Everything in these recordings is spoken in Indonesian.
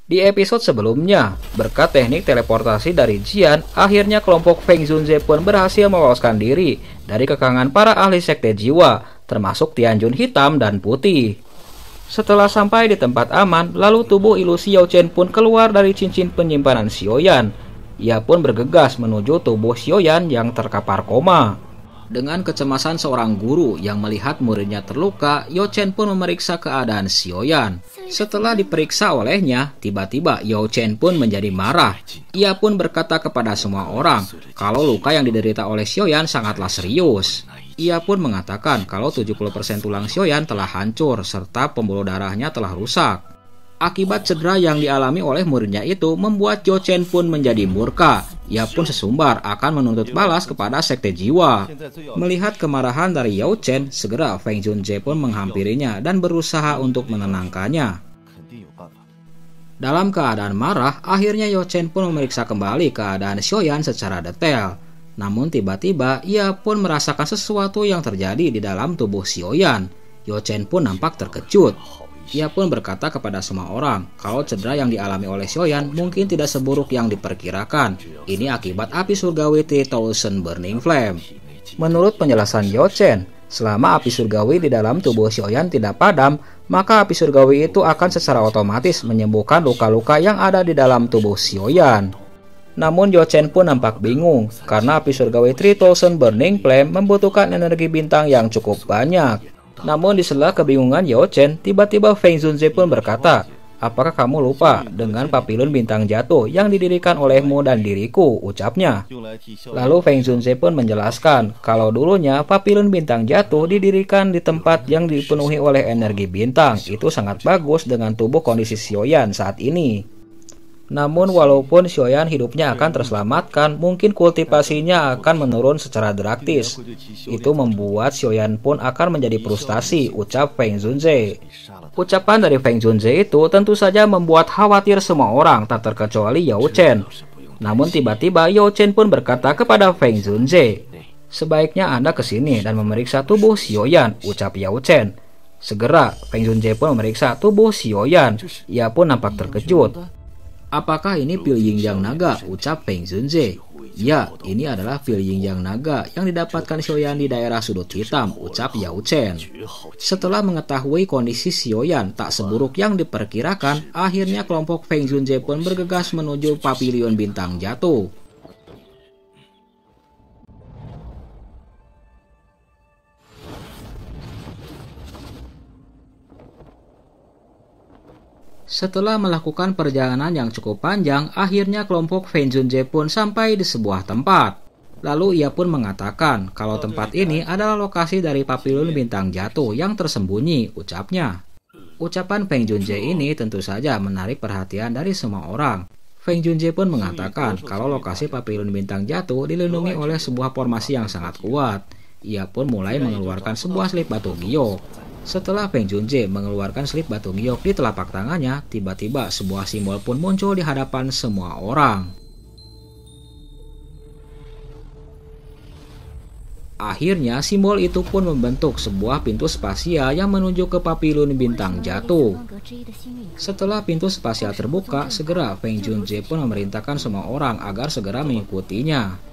Di episode sebelumnya, berkat teknik teleportasi dari Jian, akhirnya kelompok Feng Zunze pun berhasil meloloskan diri dari kekangan para ahli sekte jiwa, termasuk Tianjun hitam dan putih. Setelah sampai di tempat aman, lalu tubuh ilusi Yao Chen pun keluar dari cincin penyimpanan Xiaoyan. Ia pun bergegas menuju tubuh Xiaoyan yang terkapar koma. Dengan kecemasan seorang guru yang melihat muridnya terluka, Yao Chen pun memeriksa keadaan Xiaoyan. Setelah diperiksa olehnya, tiba-tiba Yao Chen pun menjadi marah. Ia pun berkata kepada semua orang kalau luka yang diderita oleh Xiaoyan sangatlah serius. Ia pun mengatakan kalau 70% tulang Xiaoyan telah hancur serta pembuluh darahnya telah rusak. Akibat cedera yang dialami oleh muridnya itu membuat Yao Chen pun menjadi murka. Ia pun sesumbar akan menuntut balas kepada sekte jiwa. Melihat kemarahan dari Yao Chen, segera Feng Zunze pun menghampirinya dan berusaha untuk menenangkannya. Dalam keadaan marah, akhirnya Yao Chen pun memeriksa kembali keadaan Xiaoyan secara detail. Namun tiba-tiba ia pun merasakan sesuatu yang terjadi di dalam tubuh Xiaoyan. Yao Chen pun nampak terkejut. Ia pun berkata kepada semua orang kalau cedera yang dialami oleh Xiaoyan mungkin tidak seburuk yang diperkirakan. Ini akibat api surgawi 3000 Burning Flame. Menurut penjelasan Yao Chen, selama api surgawi di dalam tubuh Xiaoyan tidak padam, maka api surgawi itu akan secara otomatis menyembuhkan luka-luka yang ada di dalam tubuh Xiaoyan. Namun Yao Chen pun nampak bingung karena api surgawi 3000 Burning Flame membutuhkan energi bintang yang cukup banyak. Namun di sela kebingungan Yao Chen, tiba-tiba Feng Zunze pun berkata, "Apakah kamu lupa dengan papilun bintang jatuh yang didirikan olehmu dan diriku?" ucapnya. Lalu Feng Zunze pun menjelaskan kalau dulunya papilun bintang jatuh didirikan di tempat yang dipenuhi oleh energi bintang. Itu sangat bagus dengan tubuh kondisi Xiaoyan saat ini. Namun walaupun Xiaoyan hidupnya akan terselamatkan, mungkin kultivasinya akan menurun secara drastis. Itu membuat Xiaoyan pun akan menjadi frustasi, ucap Feng Zunze. Ucapan dari Feng Zunze itu tentu saja membuat khawatir semua orang, tak terkecuali Yao Chen. Namun tiba-tiba Yao Chen pun berkata kepada Feng Zunze, "Sebaiknya Anda ke sini dan memeriksa tubuh Xiaoyan," ucap Yao Chen. Segera Feng Zunze pun memeriksa tubuh Xiaoyan. Ia pun nampak terkejut. "Apakah ini pil yin yang naga?" ucap Feng Zunze. "Ya, ini adalah pil yin yang naga yang didapatkan Xiaoyan di daerah sudut hitam," ucap Yao Chen. Setelah mengetahui kondisi Xiaoyan tak seburuk yang diperkirakan, akhirnya kelompok Feng Zunze pun bergegas menuju Pavilion Bintang Jatuh. Setelah melakukan perjalanan yang cukup panjang, akhirnya kelompok Feng Zunze pun sampai di sebuah tempat. Lalu ia pun mengatakan kalau tempat ini adalah lokasi dari papilun bintang jatuh yang tersembunyi, ucapnya. Ucapan Feng Zunze ini tentu saja menarik perhatian dari semua orang. Feng Zunze pun mengatakan kalau lokasi papilun bintang jatuh dilindungi oleh sebuah formasi yang sangat kuat. Ia pun mulai mengeluarkan sebuah slip batu giok. Setelah Feng Zunze mengeluarkan slip batu giok di telapak tangannya, tiba-tiba sebuah simbol pun muncul di hadapan semua orang. Akhirnya simbol itu pun membentuk sebuah pintu spasial yang menuju ke papilun bintang jatuh. Setelah pintu spasial terbuka, segera Feng Zunze pun memerintahkan semua orang agar segera mengikutinya.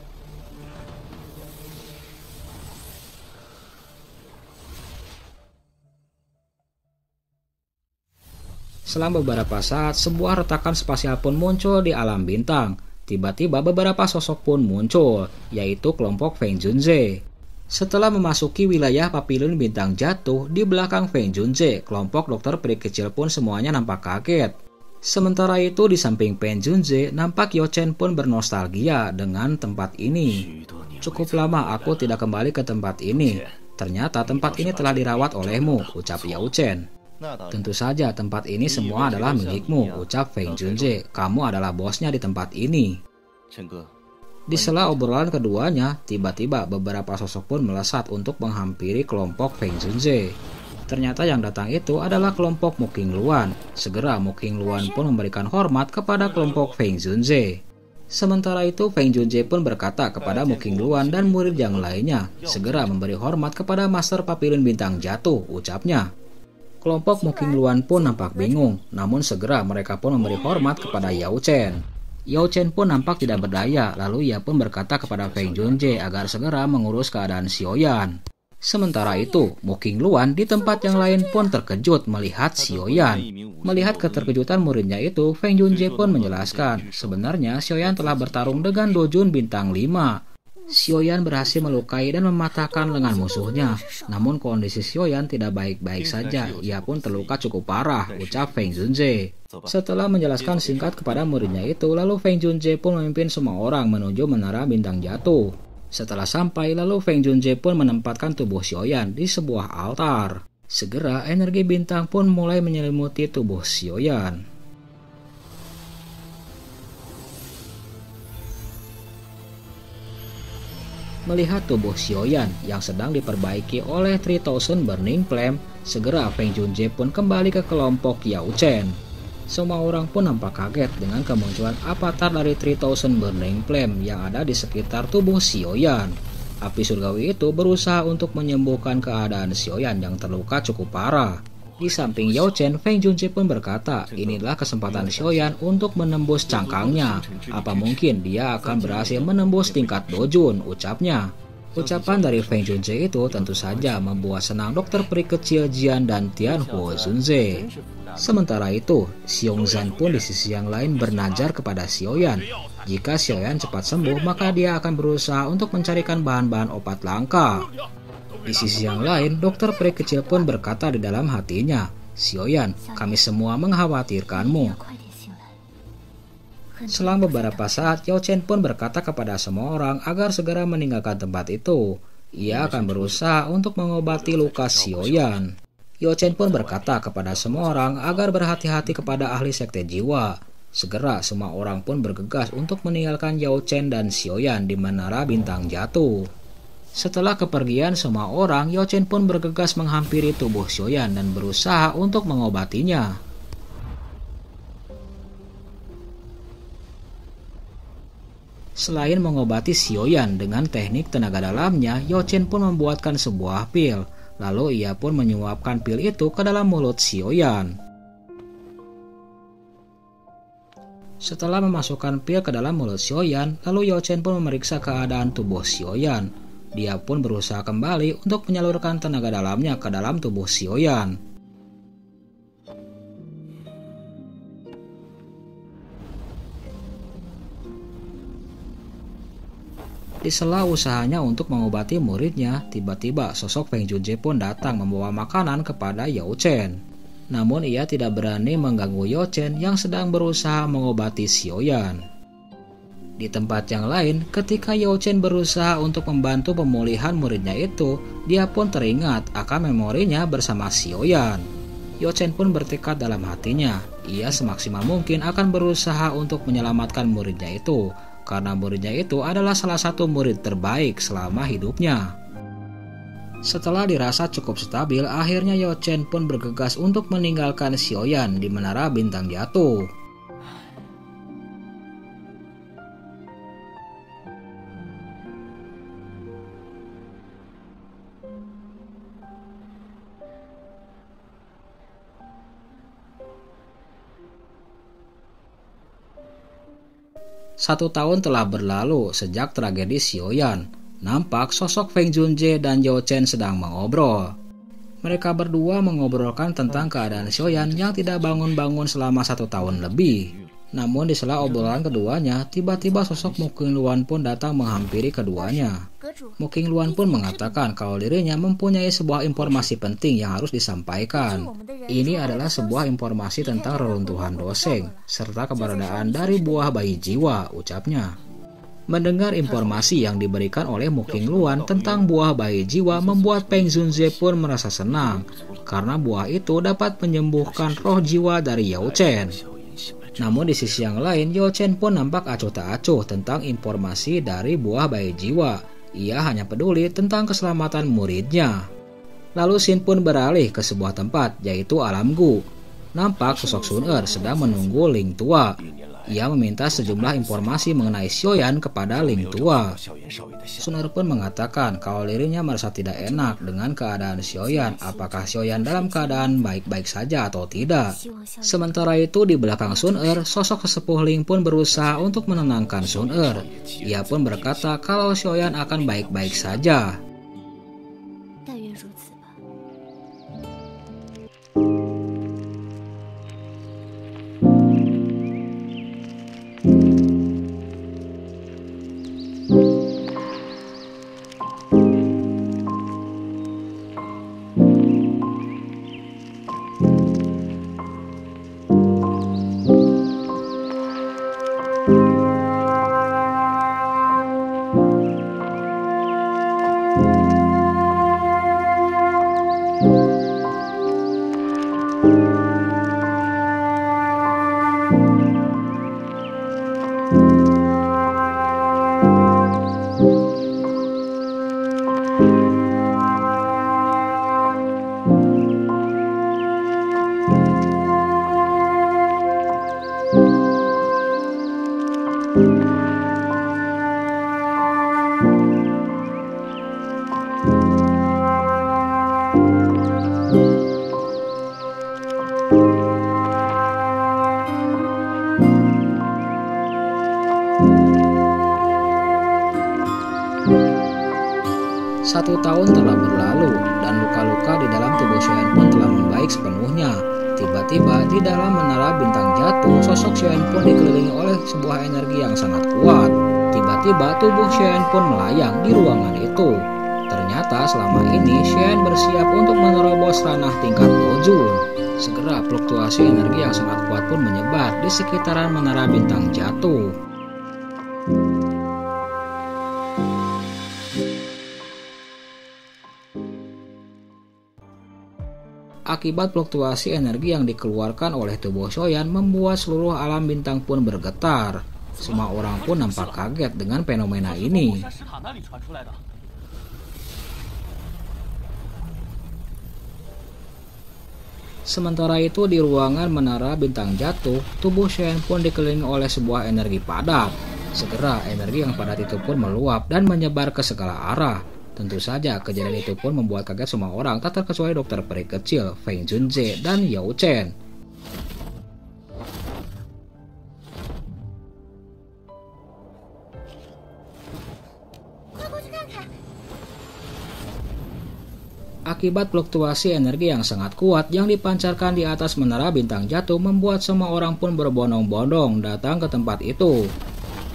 Selama beberapa saat, sebuah retakan spasial pun muncul di alam bintang. Tiba-tiba beberapa sosok pun muncul, yaitu kelompok Feng Zunze. Setelah memasuki wilayah papilun bintang jatuh, di belakang Feng Zunze, kelompok dokter peri kecil pun semuanya nampak kaget. Sementara itu di samping Feng Zunze, nampak Yao Chen pun bernostalgia dengan tempat ini. "Cukup lama aku tidak kembali ke tempat ini. Ternyata tempat ini telah dirawat olehmu," ucap Yao Chen. "Tentu saja tempat ini semua adalah milikmu," ucap Feng Zunze. "Kamu adalah bosnya di tempat ini." Di sela obrolan keduanya, tiba-tiba beberapa sosok pun melesat untuk menghampiri kelompok Feng Zunze. Ternyata yang datang itu adalah kelompok Mu Qingluan. Segera Mu Qingluan pun memberikan hormat kepada kelompok Feng Zunze. Sementara itu Feng Zunze pun berkata kepada Mu Qingluan dan murid yang lainnya, segera memberi hormat kepada Master Papilun Bintang Jatuh, ucapnya. Kelompok Muking Luan pun nampak bingung, namun segera mereka pun memberi hormat kepada Yao Chen. Yao Chen pun nampak tidak berdaya, lalu ia pun berkata kepada Feng Junzhe agar segera mengurus keadaan Xiaoyan. Sementara itu, Muking Luan di tempat yang lain pun terkejut melihat Xiaoyan. Melihat keterkejutan muridnya itu, Feng Junzhe pun menjelaskan, sebenarnya Xiaoyan telah bertarung dengan Dojun bintang 5. Xiaoyan berhasil melukai dan mematahkan lengan musuhnya. Namun kondisi Xiaoyan tidak baik-baik saja, ia pun terluka cukup parah, ucap Feng Junzhe. Setelah menjelaskan singkat kepada muridnya itu, lalu Feng Junzhe pun memimpin semua orang menuju menara bintang jatuh. Setelah sampai, lalu Feng Junzhe pun menempatkan tubuh Xiaoyan di sebuah altar. Segera energi bintang pun mulai menyelimuti tubuh Xiaoyan. Melihat tubuh Xiaoyan yang sedang diperbaiki oleh 3000 Burning Flame, segera Feng Junzhe pun kembali ke kelompok Yao Chen. Semua orang pun nampak kaget dengan kemunculan avatar dari 3000 Burning Flame yang ada di sekitar tubuh Xiaoyan. Api surgawi itu berusaha untuk menyembuhkan keadaan Xiaoyan yang terluka cukup parah. Di samping Yao Chen, Feng Junzhe pun berkata, inilah kesempatan Xiaoyan untuk menembus cangkangnya. Apa mungkin dia akan berhasil menembus tingkat Dojun, ucapnya. Ucapan dari Feng Junzhe itu tentu saja membuat senang dokter peri kecil Jian dan Tianhuo Zunze. Sementara itu, Xiongzhan pun di sisi yang lain bernajar kepada Xiaoyan. Jika Xiaoyan cepat sembuh, maka dia akan berusaha untuk mencarikan bahan-bahan obat langka. Di sisi yang lain, dokter peri kecil pun berkata di dalam hatinya, Xiaoyan, kami semua mengkhawatirkanmu. Selang beberapa saat, Yao Chen pun berkata kepada semua orang agar segera meninggalkan tempat itu. Ia akan berusaha untuk mengobati luka Xiaoyan. Yao Chen pun berkata kepada semua orang agar berhati-hati kepada ahli sekte jiwa. Segera semua orang pun bergegas untuk meninggalkan Yao Chen dan Xiaoyan di menara bintang jatuh. Setelah kepergian semua orang, Yao Chen pun bergegas menghampiri tubuh Xiaoyan dan berusaha untuk mengobatinya. Selain mengobati Xiaoyan dengan teknik tenaga dalamnya, Yao Chen pun membuatkan sebuah pil. Lalu ia pun menyuapkan pil itu ke dalam mulut Xiaoyan. Setelah memasukkan pil ke dalam mulut Xiaoyan, lalu Yao Chen pun memeriksa keadaan tubuh Xiaoyan. Dia pun berusaha kembali untuk menyalurkan tenaga dalamnya ke dalam tubuh Xiaoyan. Di sela usahanya untuk mengobati muridnya, tiba-tiba sosok Feng Junzhe pun datang membawa makanan kepada Yao Chen. Namun ia tidak berani mengganggu Yao Chen yang sedang berusaha mengobati Xiaoyan. Di tempat yang lain, ketika Yao Chen berusaha untuk membantu pemulihan muridnya itu, dia pun teringat akan memorinya bersama Xiaoyan. Yao Chen pun bertekad dalam hatinya, ia semaksimal mungkin akan berusaha untuk menyelamatkan muridnya itu, karena muridnya itu adalah salah satu murid terbaik selama hidupnya. Setelah dirasa cukup stabil, akhirnya Yao Chen pun bergegas untuk meninggalkan Xiaoyan di menara bintang jatuh. Satu tahun telah berlalu sejak tragedi Xiaoyan. Nampak sosok Feng Junzhe dan Yao Chen sedang mengobrol. Mereka berdua mengobrolkan tentang keadaan Xiaoyan yang tidak bangun-bangun selama 1 tahun lebih. Namun di sela obrolan keduanya, tiba-tiba sosok Muking Luan pun datang menghampiri keduanya. Muking Luan pun mengatakan kalau dirinya mempunyai sebuah informasi penting yang harus disampaikan. Ini adalah sebuah informasi tentang reruntuhan Doseng, serta keberadaan dari buah bayi jiwa, ucapnya. Mendengar informasi yang diberikan oleh Muking Luan tentang buah bayi jiwa membuat Feng Junzhe pun merasa senang, karena buah itu dapat menyembuhkan roh jiwa dari Yao Chen. Namun di sisi yang lain, Yao Chen pun nampak acuh tak acuh tentang informasi dari buah bayi jiwa. Ia hanya peduli tentang keselamatan muridnya. Lalu Xin pun beralih ke sebuah tempat, yaitu alam Gu. Nampak sosok Sun Er sedang menunggu Ling Tua. Ia meminta sejumlah informasi mengenai Xiaoyan kepada Ling Tua. Sun Er pun mengatakan kalau dirinya merasa tidak enak dengan keadaan Xiaoyan, apakah Xiaoyan dalam keadaan baik-baik saja atau tidak. Sementara itu di belakang Sun Er, sosok sesepuh Ling pun berusaha untuk menenangkan Sun Er. Ia pun berkata kalau Xiaoyan akan baik-baik saja. Satu tahun telah berlalu dan luka-luka di dalam tubuh Xiaoyan pun telah membaik sepenuhnya. Tiba-tiba di dalam menara bintang jatuh, sosok Xiaoyan pun dikelilingi oleh sebuah energi yang sangat kuat. Tiba-tiba tubuh Xiaoyan pun melayang di ruangan itu. Ternyata selama ini Xiaoyan bersiap untuk menerobos ranah tingkat Dojun. Segera fluktuasi energi yang sangat kuat pun menyebar di sekitaran menara bintang jatuh. Akibat fluktuasi energi yang dikeluarkan oleh tubuh Xiaoyan membuat seluruh alam bintang pun bergetar. Semua orang pun nampak kaget dengan fenomena ini. Sementara itu di ruangan menara bintang jatuh, tubuh Xiaoyan pun dikelilingi oleh sebuah energi padat. Segera energi yang padat itu pun meluap dan menyebar ke segala arah. Tentu saja kejadian itu pun membuat kaget semua orang, tak terkecuali dokter peri kecil, Feng Junze dan Yao Chen. Akibat fluktuasi energi yang sangat kuat yang dipancarkan di atas menara bintang jatuh membuat semua orang pun berbondong-bondong datang ke tempat itu.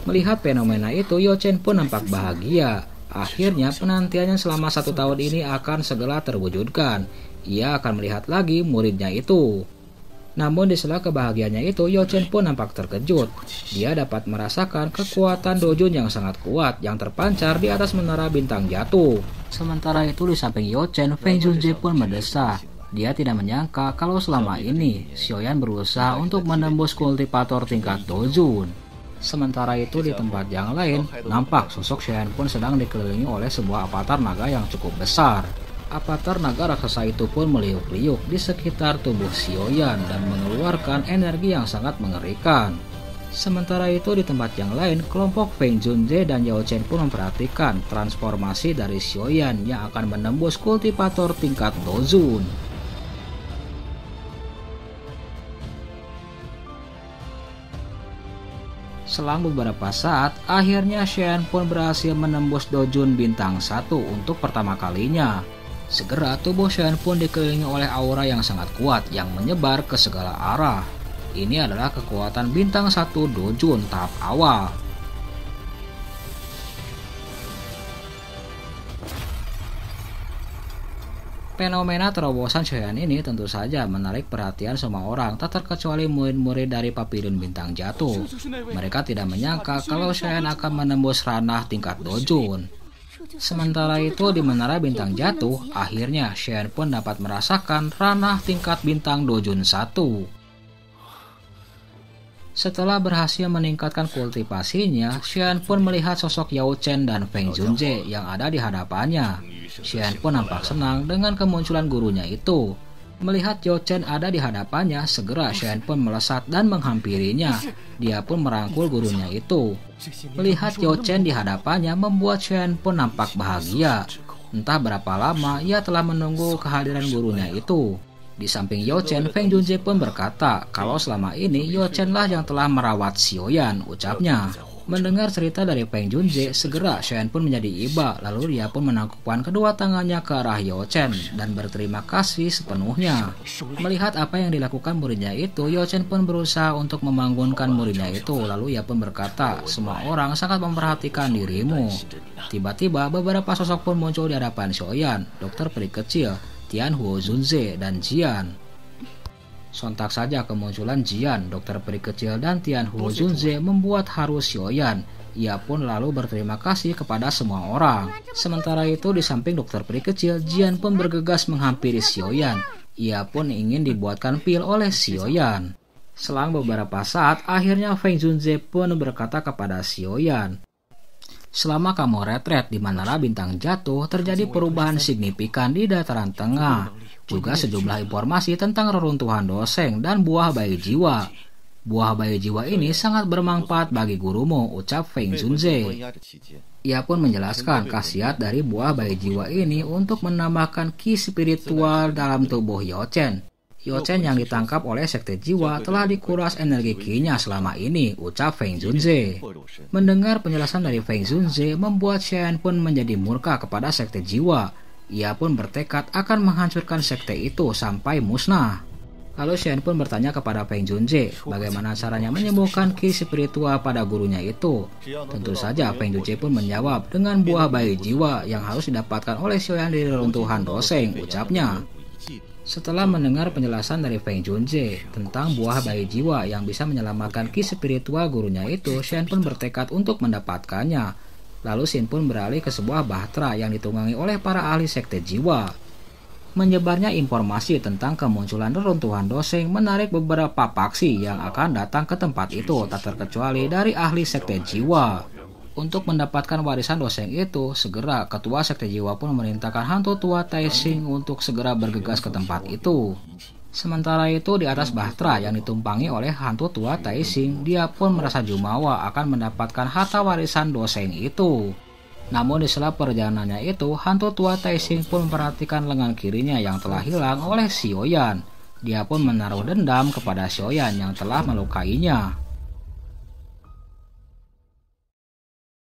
Melihat fenomena itu, Yao Chen pun nampak bahagia. Akhirnya penantiannya selama 1 tahun ini akan segera terwujudkan. Ia akan melihat lagi muridnya itu. Namun di sela kebahagiaannya itu, Yao Chen pun nampak terkejut. Dia dapat merasakan kekuatan Dojun yang sangat kuat yang terpancar di atas menara bintang jatuh. Sementara itu di samping Yao Chen, Feng Junze pun mendesak. Dia tidak menyangka kalau selama ini Xiaoyan berusaha untuk menembus kultivator tingkat Dojun. Sementara itu di tempat yang lain, nampak sosok Xiaoyan pun sedang dikelilingi oleh sebuah avatar naga yang cukup besar. Avatar naga raksasa itu pun meliuk-liuk di sekitar tubuh Xiaoyan dan mengeluarkan energi yang sangat mengerikan. Sementara itu di tempat yang lain, kelompok Feng Junze dan Yao Chen pun memperhatikan transformasi dari Xiaoyan yang akan menembus kultivator tingkat Dojun. Selang beberapa saat, akhirnya Xiaoyan pun berhasil menembus Dojun bintang 1 untuk pertama kalinya. Segera tubuh Xiaoyan pun dikelilingi oleh aura yang sangat kuat yang menyebar ke segala arah. Ini adalah kekuatan bintang 1 Dojun tahap awal. Fenomena terobosan Xiaoyan ini tentu saja menarik perhatian semua orang, tak terkecuali murid-murid dari Pavilion Bintang Jatuh. Mereka tidak menyangka kalau Xiaoyan akan menembus ranah tingkat Dojun. Sementara itu di menara bintang jatuh, akhirnya Xiaoyan pun dapat merasakan ranah tingkat bintang Dojun 1. Setelah berhasil meningkatkan kultivasinya, Xiaoyan pun melihat sosok Yao Chen dan Feng Junze yang ada di hadapannya. Xiaoyan pun nampak senang dengan kemunculan gurunya itu. Melihat Yo Chen ada di hadapannya, segera Shen pun melesat dan menghampirinya. Dia pun merangkul gurunya itu. Melihat Yo Chen di hadapannya membuat Shen pun nampak bahagia. Entah berapa lama ia telah menunggu kehadiran gurunya itu. Di samping Yo Chen, Feng Junzhe pun berkata kalau selama ini Yo Chen lah yang telah merawat Xiaoyan, ucapnya. Mendengar cerita dari Feng Junzhe, segera Shen pun menjadi iba, lalu dia pun menangkupkan kedua tangannya ke arah Yo Chen dan berterima kasih sepenuhnya. Melihat apa yang dilakukan muridnya itu, Yo Chen pun berusaha untuk membangunkan muridnya itu, lalu ia pun berkata, semua orang sangat memperhatikan dirimu. Tiba-tiba beberapa sosok pun muncul di hadapan Xiaoyan, dokter peri kecil, Tian Huo Junze, dan Jian. Sontak saja kemunculan Jian, dokter peri kecil, dan Tian Huo Junze membuat haru Xiaoyan. Ia pun lalu berterima kasih kepada semua orang. Sementara itu di samping dokter peri kecil, Jian pun bergegas menghampiri Xiaoyan. Ia pun ingin dibuatkan pil oleh Xiaoyan. Selang beberapa saat, akhirnya Feng Junzhe pun berkata kepada Xiaoyan, selama kamu retret di Menara Bintang Jatuh, terjadi perubahan signifikan di dataran tengah. Juga sejumlah informasi tentang reruntuhan Doseng dan buah bayi jiwa. Buah bayi jiwa ini sangat bermanfaat bagi gurumu, ucap Feng Junzhe. Ia pun menjelaskan khasiat dari buah bayi jiwa ini untuk menambahkan ki spiritual dalam tubuh Yo Chen. Yo Chen yang ditangkap oleh sekte jiwa telah dikuras energi ki-nya selama ini, ucap Feng Junzhe. Mendengar penjelasan dari Feng Junzhe membuat Shen pun menjadi murka kepada sekte jiwa. Ia pun bertekad akan menghancurkan sekte itu sampai musnah. Lalu Shen pun bertanya kepada Feng Junzhe bagaimana caranya menyembuhkan ki spiritual pada gurunya itu. Tentu saja Feng Junzhe pun menjawab dengan buah bayi jiwa yang harus didapatkan oleh Xiaoyan dari reruntuhan Doseng, ucapnya. Setelah mendengar penjelasan dari Feng Junzhe tentang buah bayi jiwa yang bisa menyelamatkan ki spiritual gurunya itu, Shen pun bertekad untuk mendapatkannya. Lalu Shen pun beralih ke sebuah bahtera yang ditunggangi oleh para ahli sekte jiwa. Menyebarnya informasi tentang kemunculan reruntuhan Doseng menarik beberapa paksi yang akan datang ke tempat itu, tak terkecuali dari ahli sekte jiwa. Untuk mendapatkan warisan Doseng itu, segera ketua sekte jiwa pun memerintahkan hantu tua Taixing untuk segera bergegas ke tempat itu. Sementara itu di atas bahtera yang ditumpangi oleh hantu tua Taixing, dia pun merasa jumawa akan mendapatkan harta warisan Doseng itu. Namun di sela perjalanannya itu, hantu tua Taixing pun memperhatikan lengan kirinya yang telah hilang oleh Xiaoyan. Dia pun menaruh dendam kepada Xiaoyan yang telah melukainya.